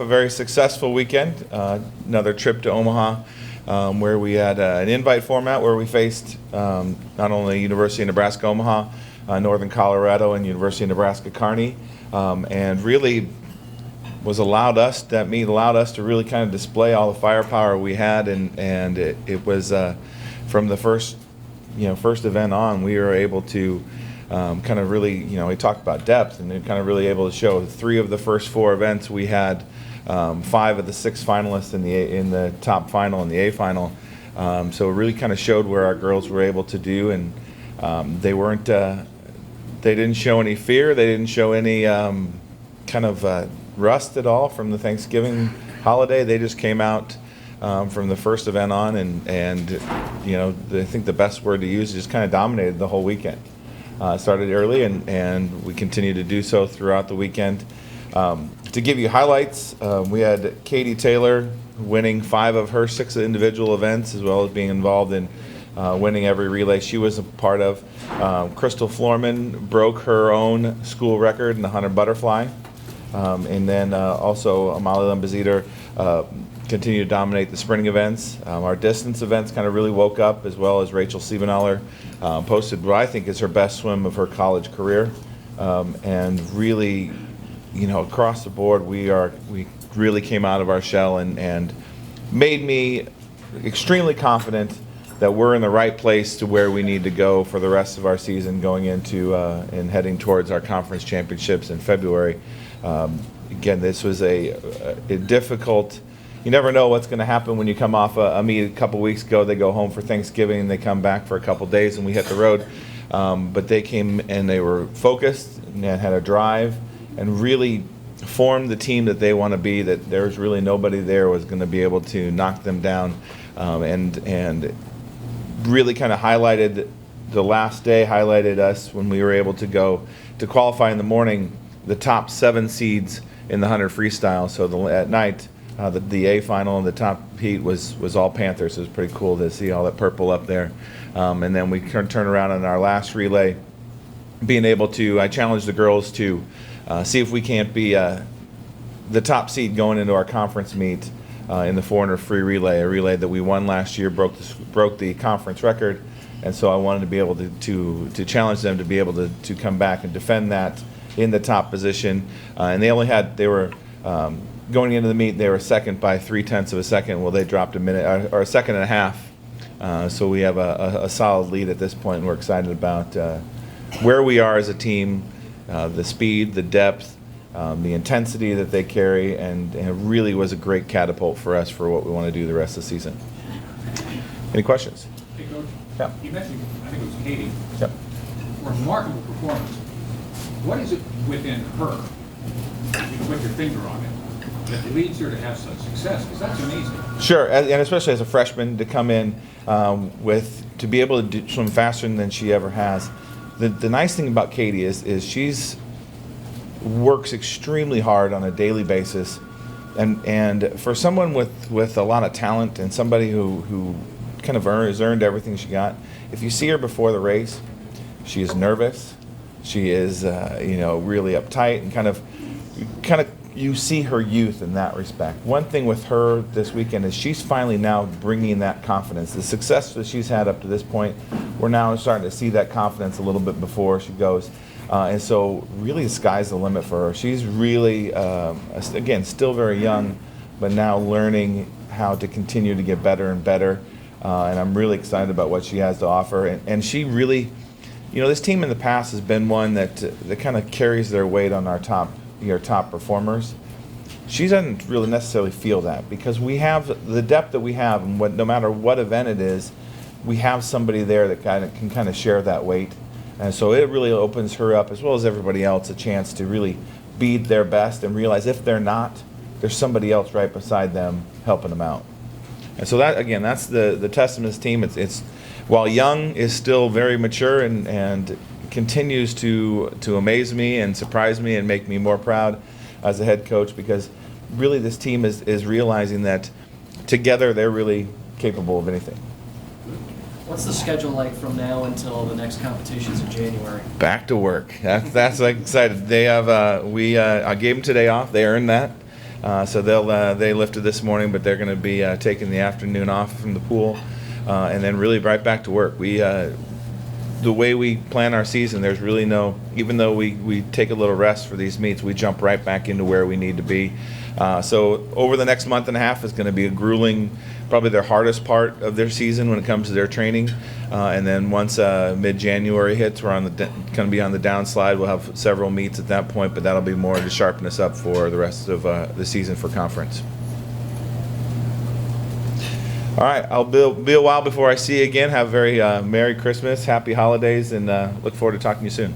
A very successful weekend. Another trip to Omaha, where we had an invite format where we faced not only University of Nebraska Omaha, Northern Colorado, and University of Nebraska Kearney, and really allowed us to really kind of display all the firepower we had, and it was from the first event on, we were able to kind of really, we talked about depth, and kind of really able to show 3 of the first 4 events we had 5 of the 6 finalists in the top final and the A final. So it really kind of showed where our girls were able to do, and they didn't show any fear. They didn't show any kind of rust at all from the Thanksgiving holiday. They just came out from the first event on, and I think the best word to use is just kind of dominated the whole weekend. Started early, and we continued to do so throughout the weekend. To give you highlights, we had Katie Taylor winning 5 of her 6 individual events, as well as being involved in winning every relay she was a part of. Crystal Florman broke her own school record in the 100 butterfly. And then also Amalie Lembaziter continued to dominate the sprinting events. Our distance events kind of really woke up, as well as Rachel Siebenaller posted what I think is her best swim of her college career. And really, across the board, we really came out of our shell and made me extremely confident that we're in the right place to where we need to go for the rest of our season, going into and heading towards our conference championships in February. Again, this was a difficult. You never know what's going to happen when you come off a meet a couple weeks ago. They go home for Thanksgiving and they come back for a couple days, and we hit the road. But they came and they were focused and had a drive, and really formed the team that they want to be, that there was really nobody there was going to be able to knock them down, and really kind of highlighted the last day, highlighted us when we were able to go to qualify in the morning, the top 7 seeds in the 100 freestyle. So at night, the A final and the top heat was all Panthers. It was pretty cool to see all that purple up there. And then we turn around in our last relay, being able to, I challenged the girls to see if we can't be the top seed going into our conference meet in the 400 free relay, a relay that we won last year, broke the conference record. And so I wanted to be able to challenge them to be able to come back and defend that in the top position. And they were going into the meet, they were second by 0.3 of a second. Well, they dropped a minute or a second and a half. So we have a solid lead at this point, and we're excited about where we are as a team, the speed, the depth, the intensity that they carry, and it really was a great catapult for us for what we want to do the rest of the season. Any questions? Hey, Coach. Yeah. You mentioned, I think it was Katie. Yep. Remarkable performance. What is it within her, if you put your finger on it, that leads her to have such success? Because that's amazing. Sure, and especially as a freshman to come in to be able to swim faster than she ever has. The nice thing about Katie is she's works extremely hard on a daily basis, and for someone with a lot of talent and somebody who kind of has earned everything she got, if you see her before the race, she is nervous. She is really uptight, and kind of you see her youth in that respect. One thing with her this weekend is she's finally now bringing that confidence. The success that she's had up to this point, we're now starting to see that confidence a little bit before she goes. And so really the sky's the limit for her. She's really, again, still very young, but now learning how to continue to get better and better. And I'm really excited about what she has to offer. And she really, this team in the past has been one that kind of carries their weight on our top performers. She doesn't really necessarily feel that, because we have the depth that we have, and no matter what event it is, we have somebody there that can kind of share that weight. And so it really opens her up, as well as everybody else, a chance to really be their best and realize if they're not, there's somebody else right beside them helping them out. And so that's the testament to this team. It's while young, is still very mature and continues to amaze me and surprise me and make me more proud as a head coach, because really this team is realizing that together they're really capable of anything. What's the schedule like from now until the next competitions in January? Back to work. That's like excited. They have I gave them today off. They earned that. So they lifted this morning, but they're going to be taking the afternoon off from the pool, and then really right back to work. The way we plan our season, there's really no, even though we take a little rest for these meets, we jump right back into where we need to be. So over the next month and a half is going to be a grueling, probably their hardest part of their season when it comes to their training. And then once mid-January hits, we're going to be on the downslide. We'll have several meets at that point, but that'll be more to sharpen us up for the rest of the season for conference. All right, I'll be a while before I see you again. Have a very Merry Christmas, Happy Holidays, and look forward to talking to you soon.